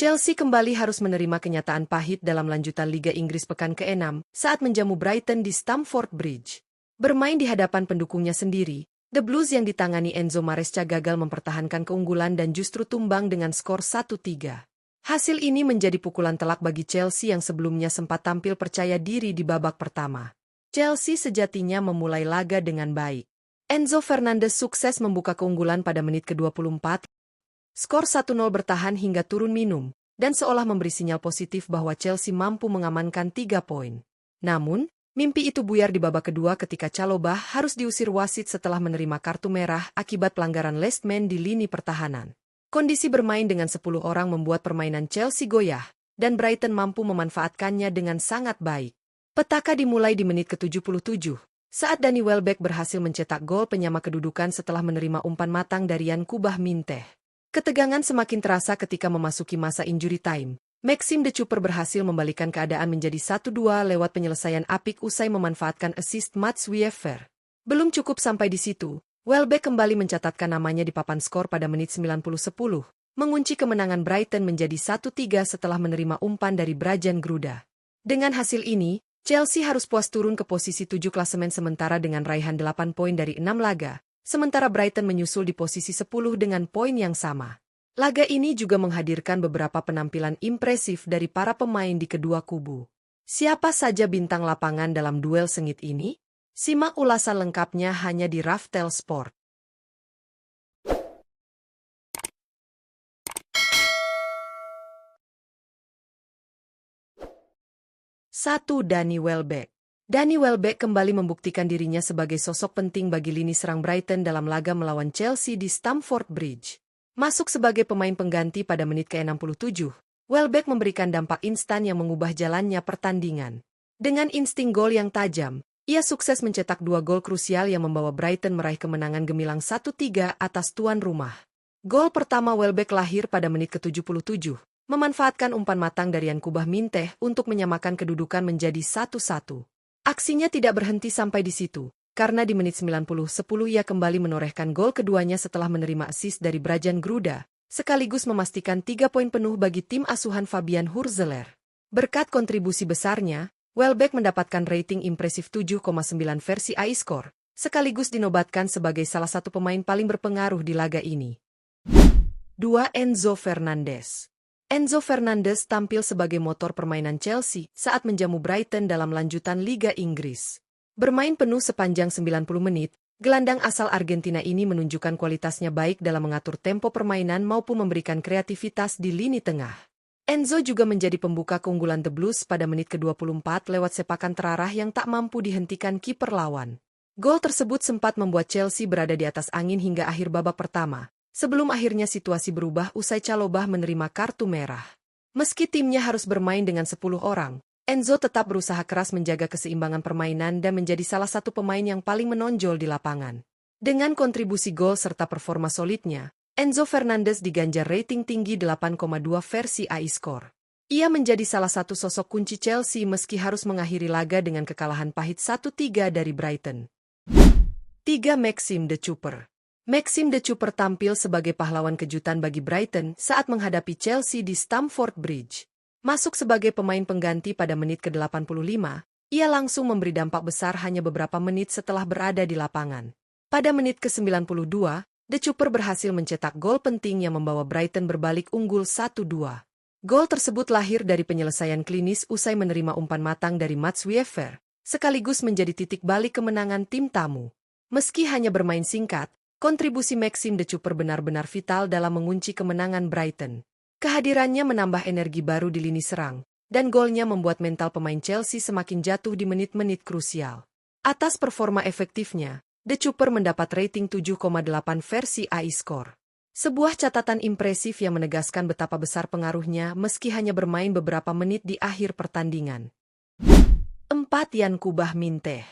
Chelsea kembali harus menerima kenyataan pahit dalam lanjutan Liga Inggris pekan ke-6 saat menjamu Brighton di Stamford Bridge. Bermain di hadapan pendukungnya sendiri, The Blues yang ditangani Enzo Maresca gagal mempertahankan keunggulan dan justru tumbang dengan skor 1-3. Hasil ini menjadi pukulan telak bagi Chelsea yang sebelumnya sempat tampil percaya diri di babak pertama. Chelsea sejatinya memulai laga dengan baik. Enzo Fernandez sukses membuka keunggulan pada menit ke-24. Skor 1-0 bertahan hingga turun minum, dan seolah memberi sinyal positif bahwa Chelsea mampu mengamankan 3 poin. Namun, mimpi itu buyar di babak kedua ketika Chalobah harus diusir wasit setelah menerima kartu merah akibat pelanggaran last man di lini pertahanan. Kondisi bermain dengan 10 orang membuat permainan Chelsea goyah, dan Brighton mampu memanfaatkannya dengan sangat baik. Petaka dimulai di menit ke-77. Saat Danny Welbeck berhasil mencetak gol penyama kedudukan setelah menerima umpan matang dari Yankuba Minteh. Ketegangan semakin terasa ketika memasuki masa injury time. Maxime De Cooper berhasil membalikan keadaan menjadi 1-2 lewat penyelesaian apik usai memanfaatkan assist Mats Wiever. Belum cukup sampai di situ, Welbeck kembali mencatatkan namanya di papan skor pada menit 90-10, mengunci kemenangan Brighton menjadi 1-3 setelah menerima umpan dari Brajan Gruda. Dengan hasil ini, Chelsea harus puas turun ke posisi 7 klasemen sementara dengan raihan 8 poin dari 6 laga, sementara Brighton menyusul di posisi 10 dengan poin yang sama. Laga ini juga menghadirkan beberapa penampilan impresif dari para pemain di kedua kubu. Siapa saja bintang lapangan dalam duel sengit ini? Simak ulasan lengkapnya hanya di Raftel Sport. 1. Danny Welbeck. Danny Welbeck kembali membuktikan dirinya sebagai sosok penting bagi lini serang Brighton dalam laga melawan Chelsea di Stamford Bridge. Masuk sebagai pemain pengganti pada menit ke-67, Welbeck memberikan dampak instan yang mengubah jalannya pertandingan. Dengan insting gol yang tajam, ia sukses mencetak 2 gol krusial yang membawa Brighton meraih kemenangan gemilang 1-3 atas tuan rumah. Gol pertama Welbeck lahir pada menit ke-77. Memanfaatkan umpan matang dari Yankuba Minteh untuk menyamakan kedudukan menjadi 1-1. Aksinya tidak berhenti sampai di situ, karena di menit 90-10 ia kembali menorehkan gol keduanya setelah menerima assist dari Brajan Gruda, sekaligus memastikan 3 poin penuh bagi tim asuhan Fabian Hurzeler. Berkat kontribusi besarnya, Welbeck mendapatkan rating impresif 7,9 versi iScore, sekaligus dinobatkan sebagai salah satu pemain paling berpengaruh di laga ini. 2. Enzo Fernandez. Enzo Fernandez tampil sebagai motor permainan Chelsea saat menjamu Brighton dalam lanjutan Liga Inggris. Bermain penuh sepanjang 90 menit, gelandang asal Argentina ini menunjukkan kualitasnya baik dalam mengatur tempo permainan maupun memberikan kreativitas di lini tengah. Enzo juga menjadi pembuka keunggulan The Blues pada menit ke-24 lewat sepakan terarah yang tak mampu dihentikan kiper lawan. Gol tersebut sempat membuat Chelsea berada di atas angin hingga akhir babak pertama, sebelum akhirnya situasi berubah usai Chalobah menerima kartu merah. Meski timnya harus bermain dengan 10 orang, Enzo tetap berusaha keras menjaga keseimbangan permainan dan menjadi salah satu pemain yang paling menonjol di lapangan. Dengan kontribusi gol serta performa solidnya, Enzo Fernandez diganjar rating tinggi 8,2 versi iScore. Ia menjadi salah satu sosok kunci Chelsea meski harus mengakhiri laga dengan kekalahan pahit 1-3 dari Brighton. 3. Maxime De Cooper. Maxime De Cooper tampil sebagai pahlawan kejutan bagi Brighton saat menghadapi Chelsea di Stamford Bridge. Masuk sebagai pemain pengganti pada menit ke-85, ia langsung memberi dampak besar hanya beberapa menit setelah berada di lapangan. Pada menit ke-92, De Cooper berhasil mencetak gol penting yang membawa Brighton berbalik unggul 1-2. Gol tersebut lahir dari penyelesaian klinis usai menerima umpan matang dari Mats Wiever, sekaligus menjadi titik balik kemenangan tim tamu. Meski hanya bermain singkat, kontribusi Maxime De Cooper benar-benar vital dalam mengunci kemenangan Brighton. Kehadirannya menambah energi baru di lini serang, dan golnya membuat mental pemain Chelsea semakin jatuh di menit-menit krusial. Atas performa efektifnya, De Cooper mendapat rating 7,8 versi iScore. Sebuah catatan impresif yang menegaskan betapa besar pengaruhnya meski hanya bermain beberapa menit di akhir pertandingan. 4. Yankuba Minteh.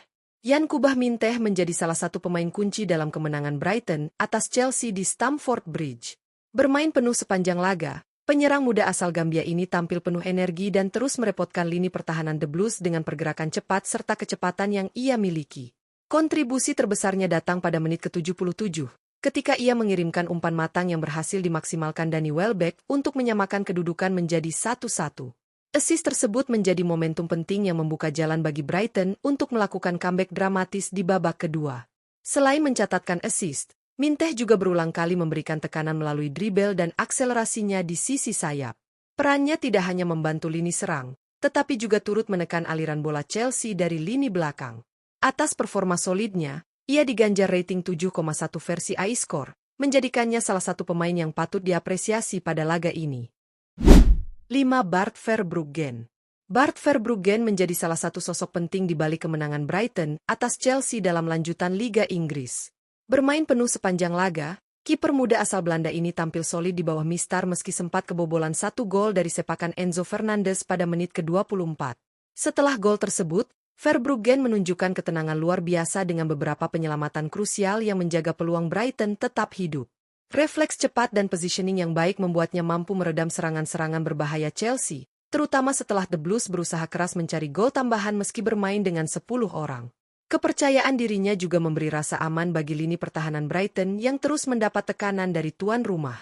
Yankuba Minteh menjadi salah satu pemain kunci dalam kemenangan Brighton atas Chelsea di Stamford Bridge. Bermain penuh sepanjang laga, penyerang muda asal Gambia ini tampil penuh energi dan terus merepotkan lini pertahanan The Blues dengan pergerakan cepat serta kecepatan yang ia miliki. Kontribusi terbesarnya datang pada menit ke-77, ketika ia mengirimkan umpan matang yang berhasil dimaksimalkan Danny Welbeck untuk menyamakan kedudukan menjadi 1-1. Assist tersebut menjadi momentum penting yang membuka jalan bagi Brighton untuk melakukan comeback dramatis di babak kedua. Selain mencatatkan assist, Minteh juga berulang kali memberikan tekanan melalui dribble dan akselerasinya di sisi sayap. Perannya tidak hanya membantu lini serang, tetapi juga turut menekan aliran bola Chelsea dari lini belakang. Atas performa solidnya, ia diganjar rating 7,1 versi iScore, menjadikannya salah satu pemain yang patut diapresiasi pada laga ini. 5. Bart Verbruggen. Bart Verbruggen menjadi salah satu sosok penting di balik kemenangan Brighton atas Chelsea dalam lanjutan Liga Inggris. Bermain penuh sepanjang laga, kiper muda asal Belanda ini tampil solid di bawah mistar meski sempat kebobolan satu gol dari sepakan Enzo Fernandez pada menit ke-24. Setelah gol tersebut, Verbruggen menunjukkan ketenangan luar biasa dengan beberapa penyelamatan krusial yang menjaga peluang Brighton tetap hidup. Refleks cepat dan positioning yang baik membuatnya mampu meredam serangan-serangan berbahaya Chelsea, terutama setelah The Blues berusaha keras mencari gol tambahan meski bermain dengan 10 orang. Kepercayaan dirinya juga memberi rasa aman bagi lini pertahanan Brighton yang terus mendapat tekanan dari tuan rumah.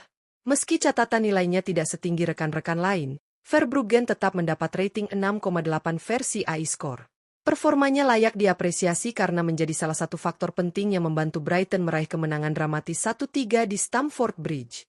Meski catatan nilainya tidak setinggi rekan-rekan lain, Verbruggen tetap mendapat rating 6,8 versi iScore. Performanya layak diapresiasi karena menjadi salah satu faktor penting yang membantu Brighton meraih kemenangan dramatis 1-3 di Stamford Bridge.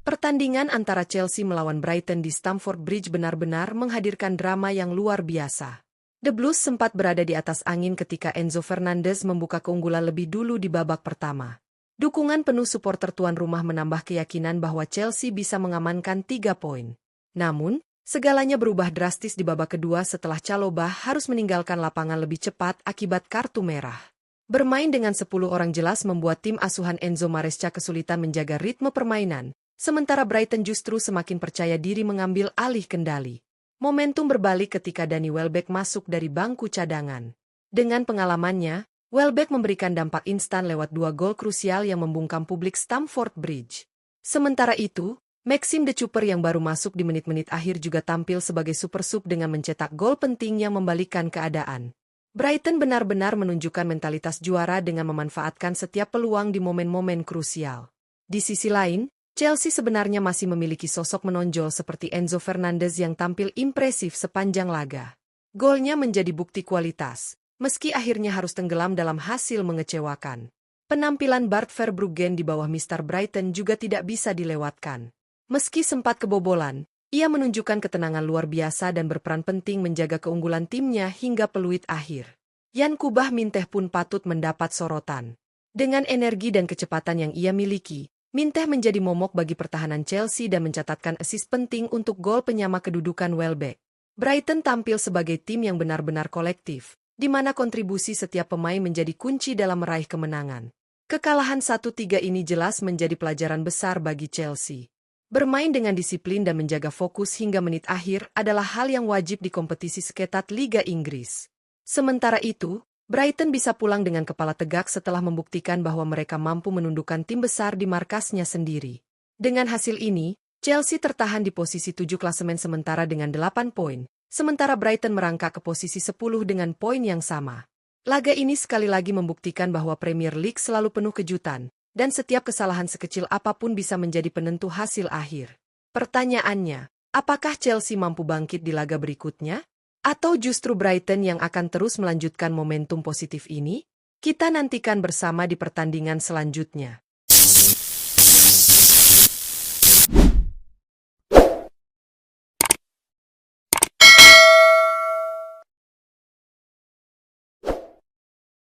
Pertandingan antara Chelsea melawan Brighton di Stamford Bridge benar-benar menghadirkan drama yang luar biasa. The Blues sempat berada di atas angin ketika Enzo Fernandez membuka keunggulan lebih dulu di babak pertama. Dukungan penuh supporter tuan rumah menambah keyakinan bahwa Chelsea bisa mengamankan 3 poin. Namun, segalanya berubah drastis di babak kedua setelah Chalobah harus meninggalkan lapangan lebih cepat akibat kartu merah. Bermain dengan 10 orang jelas membuat tim asuhan Enzo Maresca kesulitan menjaga ritme permainan, sementara Brighton justru semakin percaya diri mengambil alih kendali. Momentum berbalik ketika Danny Welbeck masuk dari bangku cadangan. Dengan pengalamannya, Welbeck memberikan dampak instan lewat 2 gol krusial yang membungkam publik Stamford Bridge. Sementara itu, Maxime de Cooper yang baru masuk di menit-menit akhir juga tampil sebagai super sub dengan mencetak gol penting yang membalikkan keadaan. Brighton benar-benar menunjukkan mentalitas juara dengan memanfaatkan setiap peluang di momen-momen krusial. Di sisi lain, Chelsea sebenarnya masih memiliki sosok menonjol seperti Enzo Fernandez yang tampil impresif sepanjang laga. Golnya menjadi bukti kualitas, meski akhirnya harus tenggelam dalam hasil mengecewakan. Penampilan Bart Verbruggen di bawah Mister Brighton juga tidak bisa dilewatkan. Meski sempat kebobolan, ia menunjukkan ketenangan luar biasa dan berperan penting menjaga keunggulan timnya hingga peluit akhir. Yan Kubah Minteh pun patut mendapat sorotan. Dengan energi dan kecepatan yang ia miliki, Minteh menjadi momok bagi pertahanan Chelsea dan mencatatkan assist penting untuk gol penyama kedudukan Welbeck. Brighton tampil sebagai tim yang benar-benar kolektif, di mana kontribusi setiap pemain menjadi kunci dalam meraih kemenangan. Kekalahan 1-3 ini jelas menjadi pelajaran besar bagi Chelsea. Bermain dengan disiplin dan menjaga fokus hingga menit akhir adalah hal yang wajib di kompetisi seketat Liga Inggris. Sementara itu, Brighton bisa pulang dengan kepala tegak setelah membuktikan bahwa mereka mampu menundukkan tim besar di markasnya sendiri. Dengan hasil ini, Chelsea tertahan di posisi 7 klasemen sementara dengan 8 poin, sementara Brighton merangkak ke posisi 10 dengan poin yang sama. Laga ini sekali lagi membuktikan bahwa Premier League selalu penuh kejutan, dan setiap kesalahan sekecil apapun bisa menjadi penentu hasil akhir. Pertanyaannya, apakah Chelsea mampu bangkit di laga berikutnya? Atau justru Brighton yang akan terus melanjutkan momentum positif ini? Kita nantikan bersama di pertandingan selanjutnya.